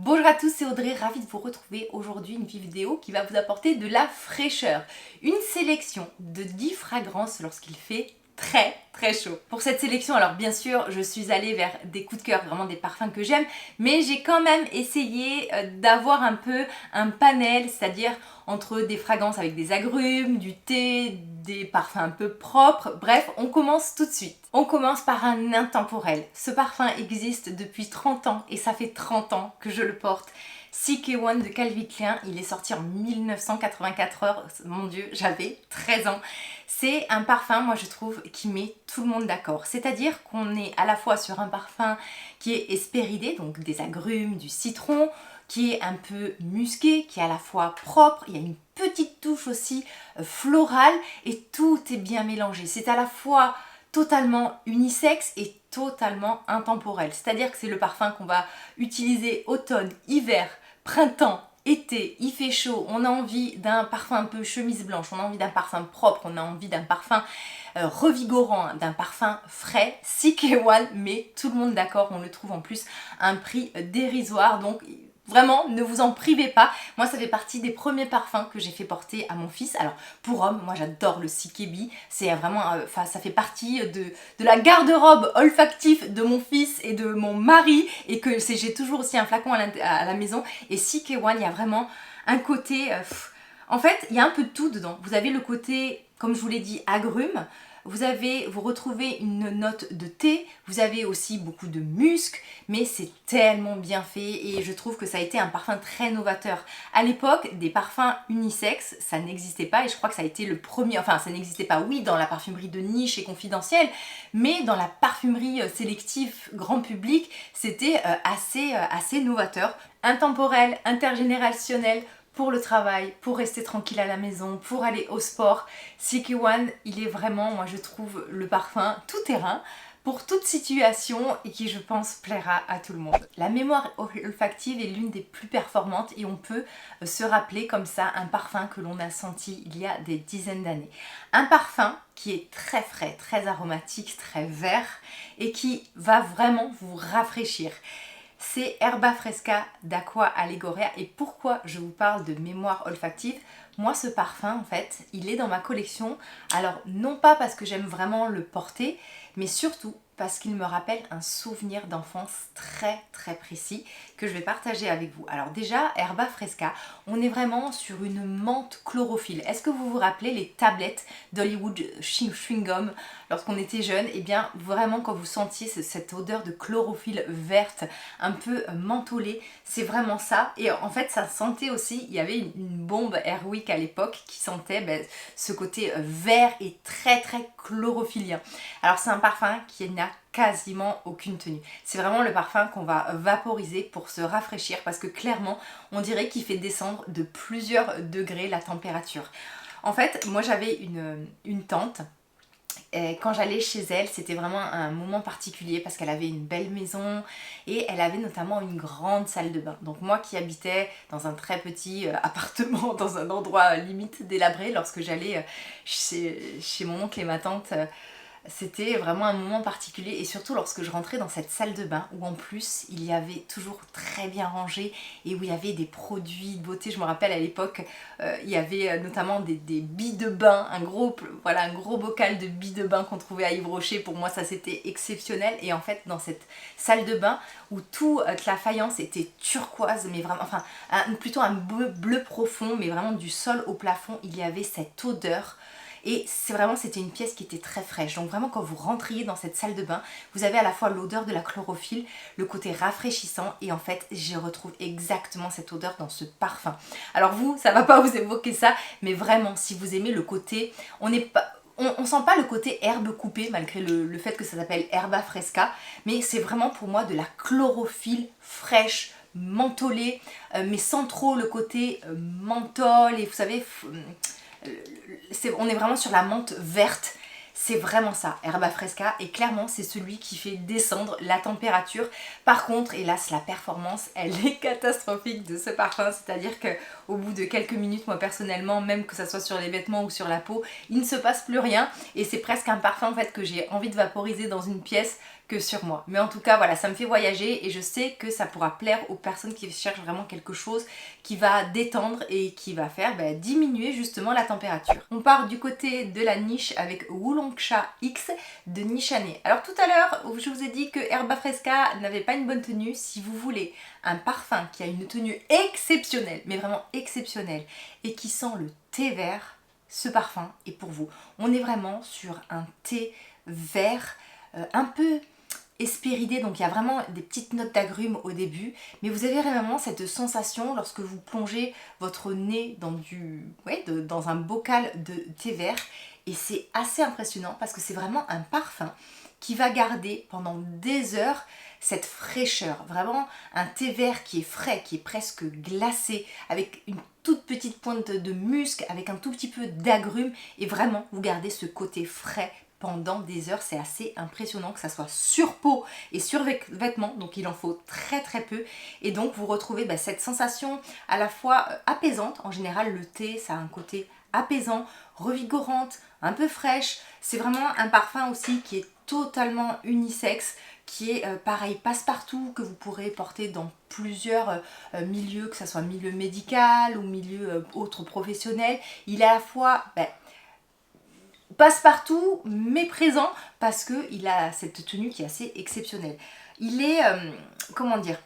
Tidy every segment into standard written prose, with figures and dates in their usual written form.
Bonjour à tous, c'est Audrey, ravie de vous retrouver aujourd'hui une vidéo qui va vous apporter de la fraîcheur. Une sélection de 10 fragrances lorsqu'il fait très chaud. Pour cette sélection, alors bien sûr, je suis allée vers des coups de cœur, vraiment des parfums que j'aime, mais j'ai quand même essayé d'avoir un peu un panel, c'est-à-dire entre des fragrances avec des agrumes, du thé, des parfums un peu propres. Bref, on commence tout de suite. On commence par un intemporel. Ce parfum existe depuis 30 ans et ça fait 30 ans que je le porte. CK1 de Calvin Klein, il est sorti en 1994, mon dieu, j'avais 13 ans. C'est un parfum, moi je trouve, qui met tout le monde d'accord. C'est-à-dire qu'on est à la fois sur un parfum qui est hespéridé, donc des agrumes, du citron, qui est un peu musqué, qui est à la fois propre, il y a une petite touche aussi florale et tout est bien mélangé. C'est à la fois totalement unisexe et totalement intemporel. C'est-à-dire que c'est le parfum qu'on va utiliser automne, hiver, printemps, été, il fait chaud, on a envie d'un parfum un peu chemise blanche, on a envie d'un parfum propre, on a envie d'un parfum revigorant, d'un parfum frais. CK1 met tout le monde d'accord, on le trouve en plus à un prix dérisoire, donc vraiment, ne vous en privez pas. Moi, ça fait partie des premiers parfums que j'ai fait porter à mon fils. Alors, pour homme, moi j'adore le CKB. C'est vraiment, ça fait partie de la garde-robe olfactif de mon fils et de mon mari. Et que j'ai toujours aussi un flacon à la maison. Et CK1, il y a vraiment un côté... en fait, il y a un peu de tout dedans. Vous avez le côté, comme je vous l'ai dit, agrumes. Vous retrouvez une note de thé, vous avez aussi beaucoup de musc, mais c'est tellement bien fait et je trouve que ça a été un parfum très novateur. À l'époque, des parfums unisexes, ça n'existait pas et je crois que ça a été le premier, enfin ça n'existait pas, oui, dans la parfumerie de niche et confidentielle, mais dans la parfumerie sélective grand public, c'était assez novateur. Intemporel, intergénérationnel, pour le travail, pour rester tranquille à la maison, pour aller au sport. CK1, il est vraiment, moi je trouve, le parfum tout terrain pour toute situation et qui je pense plaira à tout le monde. La mémoire olfactive est l'une des plus performantes et on peut se rappeler comme ça un parfum que l'on a senti il y a des dizaines d'années. Un parfum qui est très frais, très aromatique, très vert et qui va vraiment vous rafraîchir. C'est Herba Fresca d'Aqua Allegoria. Et pourquoi je vous parle de mémoire olfactive? Moi, ce parfum, en fait, il est dans ma collection. Alors, non pas parce que j'aime vraiment le porter, mais surtout parce qu'il me rappelle un souvenir d'enfance très précis que je vais partager avec vous. Alors déjà, Herba Fresca, on est vraiment sur une menthe chlorophylle. Est-ce que vous vous rappelez les tablettes d'Hollywood Chewing Gum lorsqu'on était jeune? Et bien vraiment quand vous sentiez cette odeur de chlorophylle verte, un peu mentholée, c'est vraiment ça. Et en fait ça sentait aussi, il y avait une bombe Airwick à l'époque qui sentait ce côté vert et très chlorophylien. Alors c'est un parfum qui n'a quasiment aucune tenue. C'est vraiment le parfum qu'on va vaporiser pour se rafraîchir parce que clairement on dirait qu'il fait descendre de plusieurs degrés la température. En fait, moi j'avais une tante. Et quand j'allais chez elle, c'était vraiment un moment particulier parce qu'elle avait une belle maison et elle avait notamment une grande salle de bain. Donc moi qui habitais dans un très petit appartement, dans un endroit limite délabré, lorsque j'allais chez mon oncle et ma tante, c'était vraiment un moment particulier et surtout lorsque je rentrais dans cette salle de bain où en plus il y avait toujours très bien rangé et où il y avait des produits de beauté. Je me rappelle à l'époque il y avait notamment des billes de bain, un gros bocal de billes de bain qu'on trouvait à Yves Rocher. Pour moi ça c'était exceptionnel et en fait dans cette salle de bain où toute la faïence était turquoise mais vraiment, enfin plutôt un bleu profond mais vraiment du sol au plafond, il y avait cette odeur. Et c'était une pièce qui était très fraîche. Donc vraiment quand vous rentriez dans cette salle de bain, vous avez à la fois l'odeur de la chlorophylle, le côté rafraîchissant et en fait je retrouve exactement cette odeur dans ce parfum. Alors vous, ça va pas vous évoquer ça, mais vraiment si vous aimez le côté, on sent pas le côté herbe coupée malgré le fait que ça s'appelle Herba Fresca, mais c'est vraiment pour moi de la chlorophylle fraîche, mentholée, mais sans trop le côté menthol et vous savez... on est vraiment sur la menthe verte, c'est vraiment ça, Herba Fresca, et clairement c'est celui qui fait descendre la température. Par contre, hélas, la performance, elle est catastrophique de ce parfum, c'est-à-dire qu'au bout de quelques minutes, moi personnellement, même que ça soit sur les vêtements ou sur la peau, il ne se passe plus rien, et c'est presque un parfum en fait que j'ai envie de vaporiser dans une pièce que sur moi. Mais en tout cas, voilà, ça me fait voyager et je sais que ça pourra plaire aux personnes qui cherchent vraiment quelque chose qui va détendre et qui va faire diminuer justement la température. On part du côté de la niche avec Woolongcha X de Nishane. Alors tout à l'heure, je vous ai dit que Herba Fresca n'avait pas une bonne tenue. Si vous voulez un parfum qui a une tenue exceptionnelle, mais vraiment exceptionnelle, et qui sent le thé vert, ce parfum est pour vous. On est vraiment sur un thé vert un peu espéridé, donc il y a vraiment des petites notes d'agrumes au début, mais vous avez vraiment cette sensation lorsque vous plongez votre nez dans un bocal de thé vert, et c'est assez impressionnant parce que c'est vraiment un parfum qui va garder pendant des heures cette fraîcheur, vraiment un thé vert qui est frais, qui est presque glacé, avec une toute petite pointe de musc, avec un tout petit peu d'agrumes, et vraiment vous gardez ce côté frais pendant des heures. C'est assez impressionnant que ça soit sur peau et sur vêtements, donc il en faut très très peu, et donc vous retrouvez cette sensation à la fois apaisante. En général le thé ça a un côté apaisant, revigorante, un peu fraîche. C'est vraiment un parfum aussi qui est totalement unisexe, qui est pareil passe-partout, que vous pourrez porter dans plusieurs milieux, que ce soit milieu médical ou milieu autre professionnel. Il est à la fois passe-partout mais présent parce qu'il a cette tenue qui est assez exceptionnelle. Il est, comment dire,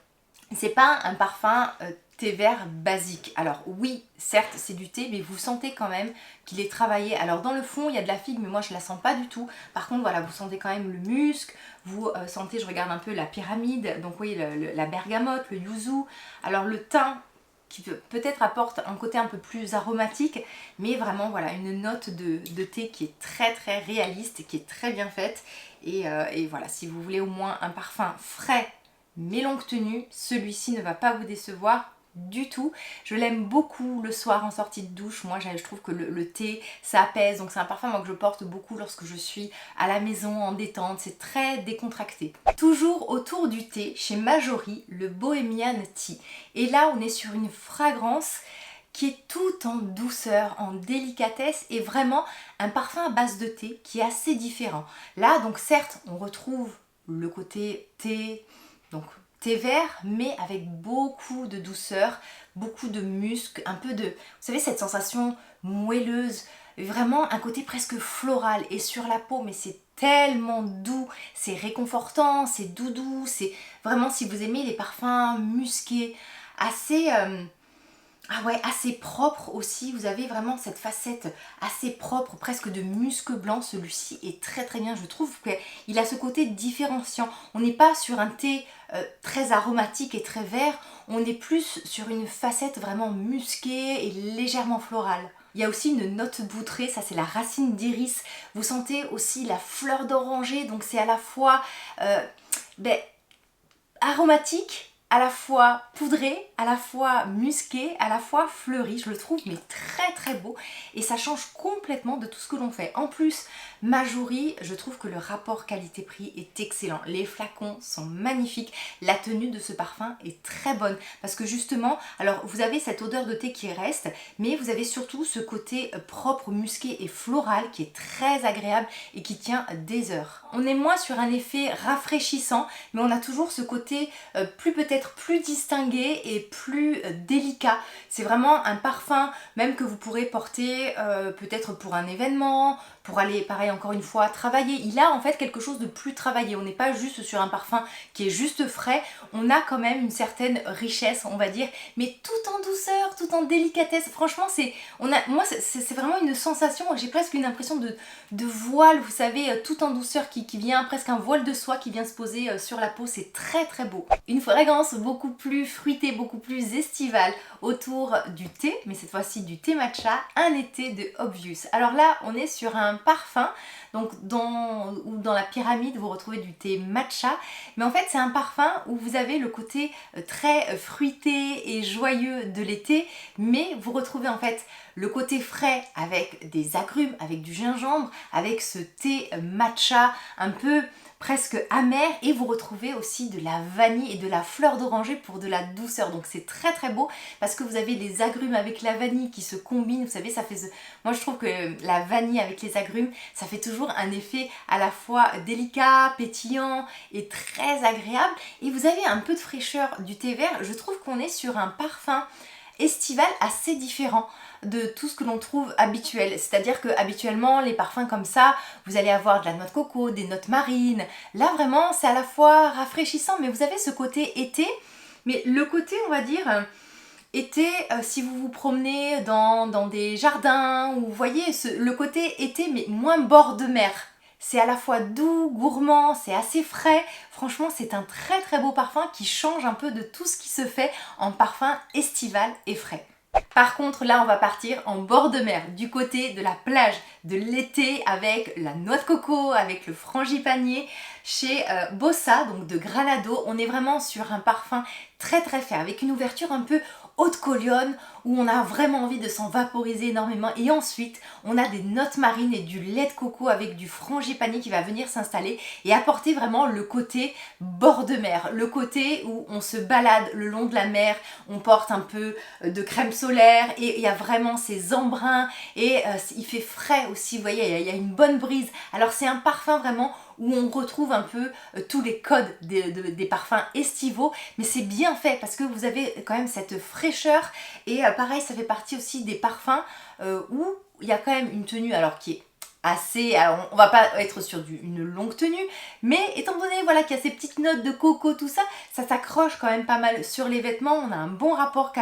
c'est pas un parfum thé vert basique. Alors oui, certes c'est du thé, mais vous sentez quand même qu'il est travaillé. Alors dans le fond il y a de la figue, mais moi je la sens pas du tout. Par contre voilà, vous sentez quand même le musc, vous sentez, je regarde un peu la pyramide, donc oui la bergamote, le yuzu. Alors le thym qui peut-être apporte un côté un peu plus aromatique, mais vraiment voilà une note de thé qui est très très réaliste et qui est très bien faite. Et voilà, si vous voulez au moins un parfum frais mais longue tenue, celui-ci ne va pas vous décevoir du tout. Je l'aime beaucoup le soir en sortie de douche. Moi je trouve que le thé ça apaise, donc c'est un parfum que je porte beaucoup lorsque je suis à la maison en détente. C'est très décontracté. Toujours autour du thé, chez Majori, le Bohemian Tea, et là on est sur une fragrance qui est tout en douceur, en délicatesse, et vraiment un parfum à base de thé qui est assez différent. Là donc certes on retrouve le côté thé, donc thé vert, mais avec beaucoup de douceur, beaucoup de musc, un peu de, vous savez, cette sensation moelleuse, vraiment un côté presque floral, et sur la peau, mais c'est tellement doux, c'est réconfortant, c'est doudou, c'est vraiment, si vous aimez les parfums musqués, assez assez propre aussi. Vous avez vraiment cette facette assez propre, presque de musc blanc. Celui-ci est très très bien, je trouve qu'il a ce côté différenciant. On n'est pas sur un thé très aromatique et très vert, on est plus sur une facette vraiment musquée et légèrement florale. Il y a aussi une note boutrée, ça c'est la racine d'iris. Vous sentez aussi la fleur d'oranger, donc c'est à la fois aromatique, à la fois poudré, à la fois musqué, à la fois fleuri. Je le trouve mais très très beau, et ça change complètement de tout ce que l'on fait. En plus, Majori, je trouve que le rapport qualité-prix est excellent. Les flacons sont magnifiques, la tenue de ce parfum est très bonne parce que justement, alors vous avez cette odeur de thé qui reste, mais vous avez surtout ce côté propre, musqué et floral qui est très agréable et qui tient des heures. On est moins sur un effet rafraîchissant, mais on a toujours ce côté peut-être plus distingué et plus délicat. C'est vraiment un parfum même que vous pourrez porter peut-être pour un événement, pour aller, pareil encore une fois, travailler. Il a en fait quelque chose de plus travaillé. On n'est pas juste sur un parfum qui est juste frais. On a quand même une certaine richesse, on va dire, mais tout en douceur, tout en délicatesse. Franchement, moi, c'est vraiment une sensation. J'ai presque une impression de voile, vous savez, tout en douceur qui vient, presque un voile de soie qui vient se poser sur la peau. C'est très très beau. Une fragrance beaucoup plus fruitée, beaucoup plus estivale autour du thé, mais cette fois-ci du thé matcha, un été de Obvious. Alors là, on est sur un parfum, donc dans la pyramide vous retrouvez du thé matcha, mais en fait c'est un parfum où vous avez le côté très fruité et joyeux de l'été, mais vous retrouvez en fait le côté frais avec des agrumes, avec du gingembre, avec ce thé matcha un peu presque amer, et vous retrouvez aussi de la vanille et de la fleur d'oranger pour de la douceur. Donc c'est très très beau parce que vous avez les agrumes avec la vanille qui se combinent. Vous savez, ça fait... Moi je trouve que la vanille avec les agrumes, ça fait toujours un effet à la fois délicat, pétillant et très agréable. Et vous avez un peu de fraîcheur du thé vert. Je trouve qu'on est sur un parfum estival assez différent de tout ce que l'on trouve habituel. C'est-à-dire que habituellement les parfums comme ça, vous allez avoir de la noix de coco, des notes marines. Là vraiment c'est à la fois rafraîchissant, mais vous avez ce côté été, mais le côté on va dire été, si vous vous promenez dans des jardins, ou vous voyez le côté été mais moins bord de mer. C'est à la fois doux, gourmand, c'est assez frais. Franchement, c'est un très très beau parfum qui change un peu de tout ce qui se fait en parfum estival et frais. Par contre, là, on va partir en bord de mer, du côté de la plage, de l'été, avec la noix de coco, avec le frangipanier, chez Bossa, donc de Granado. On est vraiment sur un parfum très très fait, avec une ouverture un peu haute collionne, où on a vraiment envie de s'en vaporiser énormément. Et ensuite, on a des notes marines et du lait de coco avec du frangipanier qui va venir s'installer et apporter vraiment le côté bord de mer, le côté où on se balade le long de la mer, on porte un peu de crème solaire et il y a vraiment ces embruns et il fait frais aussi, vous voyez, il y a une bonne brise. Alors c'est un parfum vraiment où on retrouve un peu tous les codes des parfums estivaux, mais c'est bien fait parce que vous avez quand même cette fraîcheur et pareil, ça fait partie aussi des parfums où il y a quand même une tenue alors qui est assez, alors on va pas être sur une longue tenue, mais étant donné voilà qu'il y a ces petites notes de coco, tout ça, ça s'accroche quand même pas mal sur les vêtements. On a un bon rapport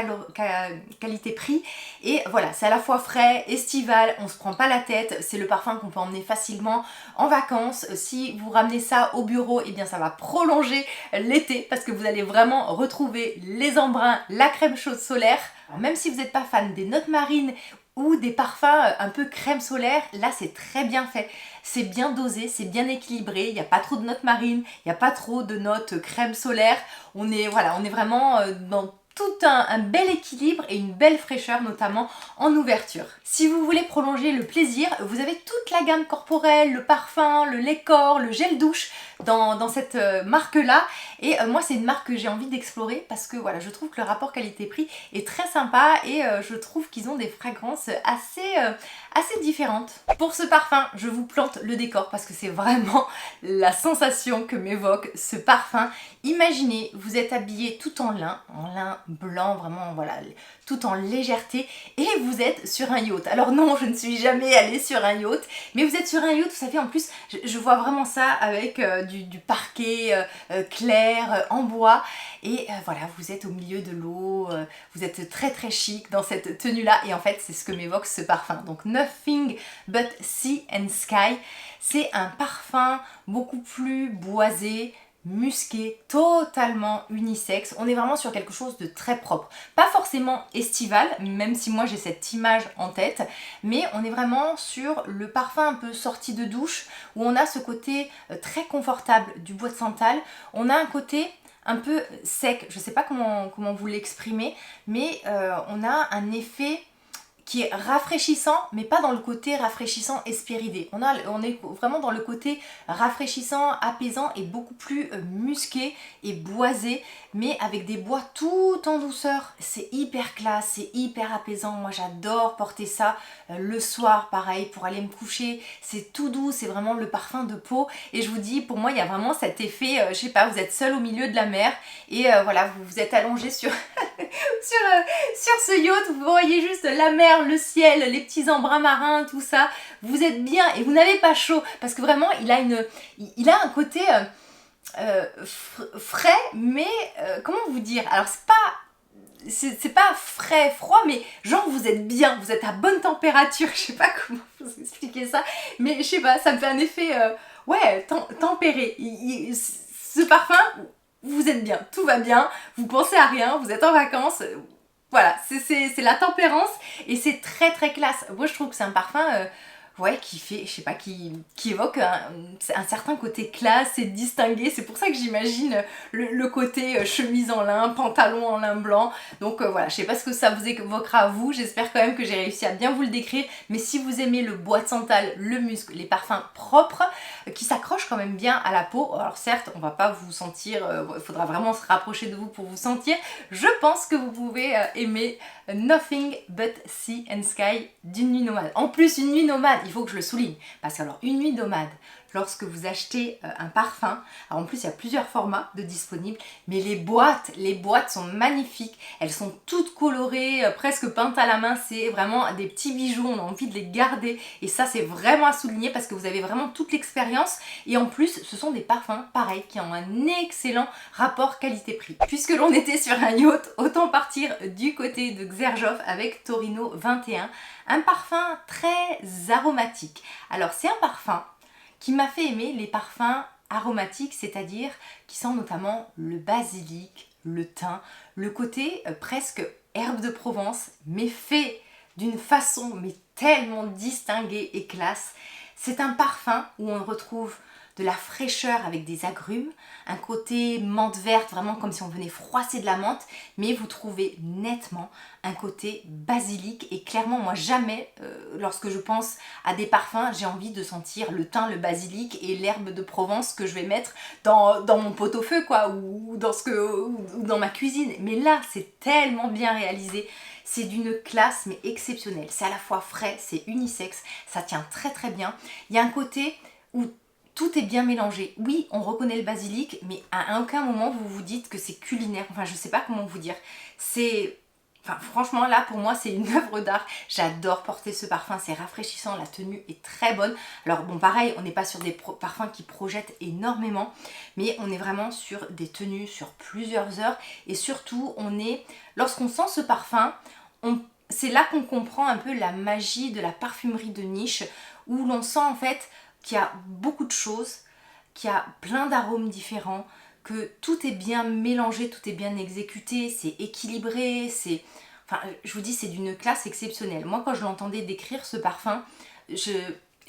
qualité-prix et voilà, c'est à la fois frais, estival, on se prend pas la tête, c'est le parfum qu'on peut emmener facilement en vacances. Si vous ramenez ça au bureau, et bien ça va prolonger l'été parce que vous allez vraiment retrouver les embruns, la crème chaude solaire. Alors, même si vous n'êtes pas fan des notes marines ou des parfums un peu crème solaire, là c'est très bien fait. C'est bien dosé, c'est bien équilibré, il n'y a pas trop de notes marines, il n'y a pas trop de notes crème solaire. On est vraiment dans tout un bel équilibre et une belle fraîcheur, notamment en ouverture. Si vous voulez prolonger le plaisir, vous avez toute la gamme corporelle, le parfum, le lait corps, le gel douche dans cette marque-là. Et moi, c'est une marque que j'ai envie d'explorer parce que voilà, je trouve que le rapport qualité-prix est très sympa et je trouve qu'ils ont des fragrances assez différentes. Pour ce parfum, je vous plante le décor parce que c'est vraiment la sensation que m'évoque ce parfum. Imaginez, vous êtes habillé tout en lin blanc, vraiment voilà, tout en légèreté, et vous êtes sur un yacht. Alors non, je ne suis jamais allée sur un yacht, mais vous êtes sur un yacht, vous savez, en plus, je vois vraiment ça avec du parquet clair, en bois, et voilà, vous êtes au milieu de l'eau, vous êtes très très chic dans cette tenue-là, et en fait, c'est ce que m'évoque ce parfum. Donc Nothing But Sea and Sky, c'est un parfum beaucoup plus boisé, musqué, totalement unisexe. On est vraiment sur quelque chose de très propre. Pas forcément estival, même si moi j'ai cette image en tête, mais on est vraiment sur le parfum un peu sorti de douche, où on a ce côté très confortable du bois de santal. On a un côté un peu sec, je sais pas comment vous l'exprimer, mais on a un effet qui est rafraîchissant, mais pas dans le côté rafraîchissant espéridé. On est vraiment dans le côté rafraîchissant, apaisant et beaucoup plus musqué et boisé, mais avec des bois tout en douceur. C'est hyper classe, c'est hyper apaisant. Moi j'adore porter ça le soir, pareil, pour aller me coucher. C'est tout doux, c'est vraiment le parfum de peau. Et je vous dis, pour moi, il y a vraiment cet effet, je sais pas, vous êtes seul au milieu de la mer et voilà, vous êtes allongé sur, sur ce yacht, vous voyez juste la mer, le ciel, les petits embruns marins, tout ça. Vous êtes bien et vous n'avez pas chaud parce que vraiment, il a un côté frais, mais comment vous dire? Alors c'est pas frais, froid, mais genre vous êtes bien, vous êtes à bonne température, je sais pas comment vous expliquer ça, mais je sais pas, ça me fait un effet, ouais, tempéré. Ce parfum, vous êtes bien, tout va bien, vous pensez à rien, vous êtes en vacances, voilà, c'est la tempérance et c'est très très classe. Moi je trouve que c'est un parfum, ouais, qui fait, je sais pas, qui évoque un certain côté classe et distingué. C'est pour ça que j'imagine le côté chemise en lin, pantalon en lin blanc. Donc voilà, je sais pas ce que ça vous évoquera à vous. J'espère quand même que j'ai réussi à bien vous le décrire. Mais si vous aimez le bois de santal, le musc, les parfums propres, qui s'accrochent quand même bien à la peau. Alors certes, on va pas vous sentir, il faudra vraiment se rapprocher de vous pour vous sentir. Je pense que vous pouvez aimer Nothing But Sea and Sky d'une nuit nomade. En plus, une nuit nomade, il faut que je le souligne, parce que alors une nuit nomade, lorsque vous achetez un parfum, alors en plus il y a plusieurs formats de disponibles, mais les boîtes sont magnifiques, elles sont toutes colorées, presque peintes à la main, c'est vraiment des petits bijoux, on a envie de les garder, et ça c'est vraiment à souligner parce que vous avez vraiment toute l'expérience, et en plus ce sont des parfums pareils qui ont un excellent rapport qualité-prix. Puisque l'on était sur un yacht, autant partir du côté de Xerjof avec Torino 21, un parfum très aromatique. Alors c'est un parfum qui m'a fait aimer les parfums aromatiques, c'est-à-dire qui sentent notamment le basilic, le thym, le côté presque herbe de Provence, mais fait d'une façon mais tellement distinguée et classe. C'est un parfum où on retrouve de la fraîcheur avec des agrumes, un côté menthe verte, vraiment comme si on venait froisser de la menthe, mais vous trouvez nettement un côté basilic, et clairement moi jamais, lorsque je pense à des parfums, j'ai envie de sentir le thym, le basilic et l'herbe de Provence que je vais mettre dans mon pot-au-feu quoi, ou dans ma cuisine, mais là c'est tellement bien réalisé. C'est d'une classe mais exceptionnelle, c'est à la fois frais, c'est unisexe, ça tient très très bien. Il y a un côté où tout est bien mélangé. Oui, on reconnaît le basilic, mais à aucun moment vous vous dites que c'est culinaire. Enfin, je sais pas comment vous dire. C'est... Enfin, franchement, là, pour moi, c'est une œuvre d'art. J'adore porter ce parfum, c'est rafraîchissant, la tenue est très bonne. Alors, bon, pareil, on n'est pas sur des parfums qui projettent énormément, mais on est vraiment sur des tenues sur plusieurs heures. Et surtout, lorsqu'on sent ce parfum, c'est là qu'on comprend un peu la magie de la parfumerie de niche, où l'on sent en fait qu'il y a beaucoup de choses, qu'il y a plein d'arômes différents, que tout est bien mélangé, tout est bien exécuté, c'est équilibré, c'est... Enfin, je vous dis, c'est d'une classe exceptionnelle. Moi, quand je l'entendais décrire ce parfum, je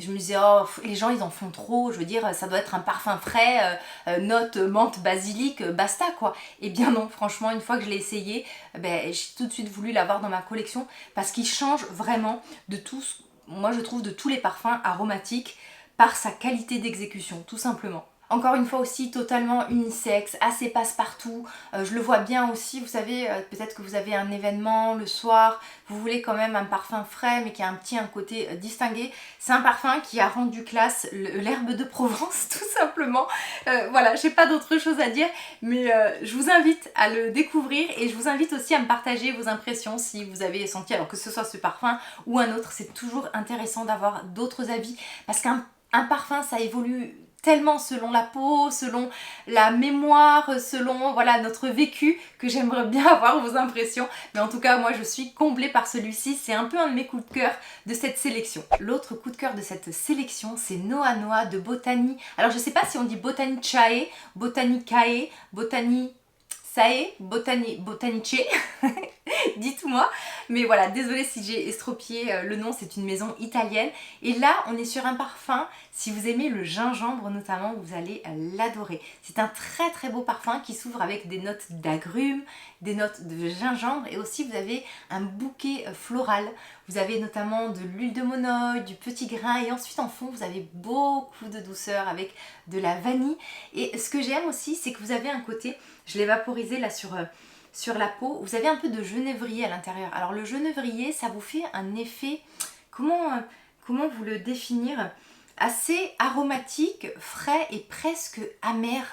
me disais, oh, les gens, ils en font trop, je veux dire, ça doit être un parfum frais, note menthe, basilic, basta, quoi. Et bien non, franchement, une fois que je l'ai essayé, j'ai tout de suite voulu l'avoir dans ma collection, parce qu'il change vraiment de tous, moi je trouve, de tous les parfums aromatiques, par sa qualité d'exécution, tout simplement. Encore une fois aussi totalement unisexe, assez passe-partout, je le vois bien aussi, vous savez, peut-être que vous avez un événement le soir, vous voulez quand même un parfum frais mais qui a un côté distingué. C'est un parfum qui a rendu classe l'herbe de Provence tout simplement. Voilà, j'ai pas d'autre chose à dire, mais je vous invite à le découvrir, et je vous invite aussi à me partager vos impressions si vous avez senti, alors que ce soit ce parfum ou un autre, c'est toujours intéressant d'avoir d'autres avis, parce qu'un parfum ça évolue tellement selon la peau, selon la mémoire, selon voilà notre vécu, que j'aimerais bien avoir vos impressions. Mais en tout cas, moi je suis comblée par celui-ci, c'est un peu un de mes coups de cœur de cette sélection. L'autre coup de cœur de cette sélection, c'est Noa Noa de Botany. Alors je sais pas si on dit Botany Chae, Botany Kae, Botany Sae, Botanice, dites-moi. Mais voilà, désolée si j'ai estropié le nom, c'est une maison italienne. Et là, on est sur un parfum, si vous aimez le gingembre notamment, vous allez l'adorer. C'est un très très beau parfum qui s'ouvre avec des notes d'agrumes, des notes de gingembre, et aussi vous avez un bouquet floral. Vous avez notamment de l'huile de monoï, du petit grain, et ensuite en fond vous avez beaucoup de douceur avec de la vanille. Et ce que j'aime aussi, c'est que vous avez un côté, je l'ai vaporisé là sur la peau, vous avez un peu de genévrier à l'intérieur. Alors le genévrier, ça vous fait un effet, comment vous le définir, assez aromatique, frais et presque amer.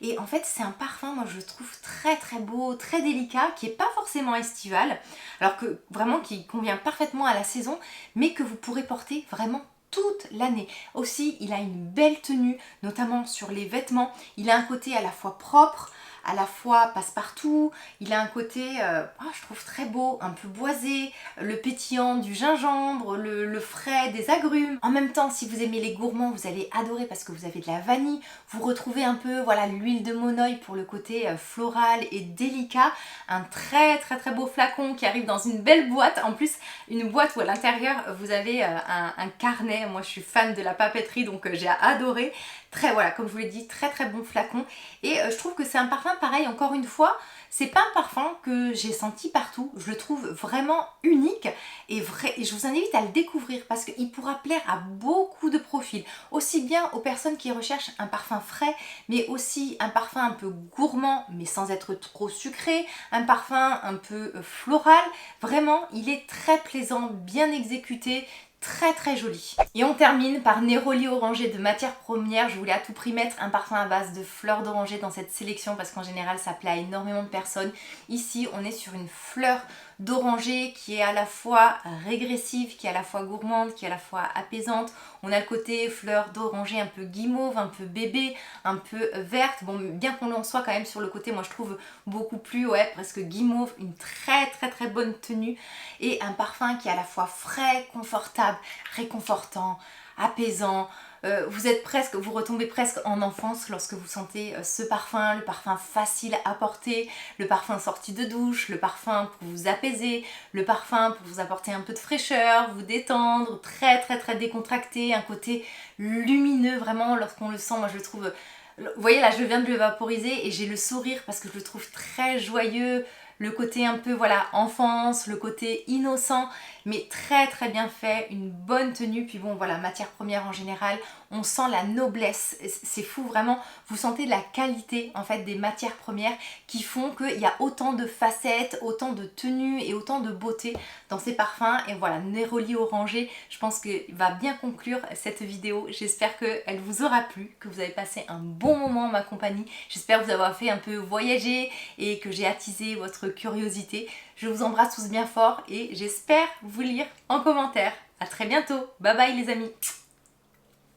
Et en fait c'est un parfum, moi je trouve très très beau, très délicat, qui n'est pas forcément estival, alors que vraiment qui convient parfaitement à la saison, mais que vous pourrez porter vraiment toute l'année. Aussi, il a une belle tenue, notamment sur les vêtements. Il a un côté à la fois propre, à la fois passe-partout, il a un côté, je trouve très beau, un peu boisé, le pétillant du gingembre, le frais des agrumes. En même temps, si vous aimez les gourmands, vous allez adorer parce que vous avez de la vanille. Vous retrouvez un peu voilà l'huile de monoï pour le côté floral et délicat. Un très très très beau flacon qui arrive dans une belle boîte. En plus, une boîte où à l'intérieur vous avez un carnet. Moi, je suis fan de la papeterie, donc j'ai adoré. Très, voilà, comme je vous l'ai dit, très très bon flacon. Et je trouve que c'est un parfum pareil, encore une fois, c'est pas un parfum que j'ai senti partout. Je le trouve vraiment unique et je vous invite à le découvrir parce qu'il pourra plaire à beaucoup de profils. Aussi bien aux personnes qui recherchent un parfum frais, mais aussi un parfum un peu gourmand, mais sans être trop sucré, un parfum un peu floral. Vraiment, il est très plaisant, bien exécuté, très très joli. Et on termine par Neroli Orangé de matière première. Je voulais à tout prix mettre un parfum à base de fleurs d'oranger dans cette sélection parce qu'en général ça plaît à énormément de personnes. Ici on est sur une fleur d'oranger qui est à la fois régressive, qui est à la fois gourmande, qui est à la fois apaisante. On a le côté fleur d'oranger un peu guimauve, un peu bébé, un peu verte. Bon, bien qu'on en soit quand même sur le côté, moi je trouve beaucoup plus, presque guimauve, une très très très bonne tenue. Et un parfum qui est à la fois frais, confortable, réconfortant, apaisant. Vous retombez presque en enfance lorsque vous sentez ce parfum, le parfum facile à porter, le parfum sorti de douche, le parfum pour vous apaiser, le parfum pour vous apporter un peu de fraîcheur, vous détendre, très très très décontracté, un côté lumineux vraiment lorsqu'on le sent. Moi je le trouve, vous voyez là je viens de le vaporiser et j'ai le sourire parce que je le trouve très joyeux. Le côté un peu voilà enfance, le côté innocent, mais très très bien fait, une bonne tenue. Puis bon voilà, matière première en général, on sent la noblesse, c'est fou vraiment, vous sentez la qualité en fait des matières premières qui font qu'il y a autant de facettes, autant de tenues et autant de beauté dans ces parfums. Et voilà, Neroli Orangé, je pense qu'il va bien conclure cette vidéo. J'espère qu'elle vous aura plu, que vous avez passé un bon moment en ma compagnie. J'espère vous avoir fait un peu voyager et que j'ai attisé votre curiosité. Je vous embrasse tous bien fort et j'espère vous lire en commentaire. À très bientôt. Bye bye les amis.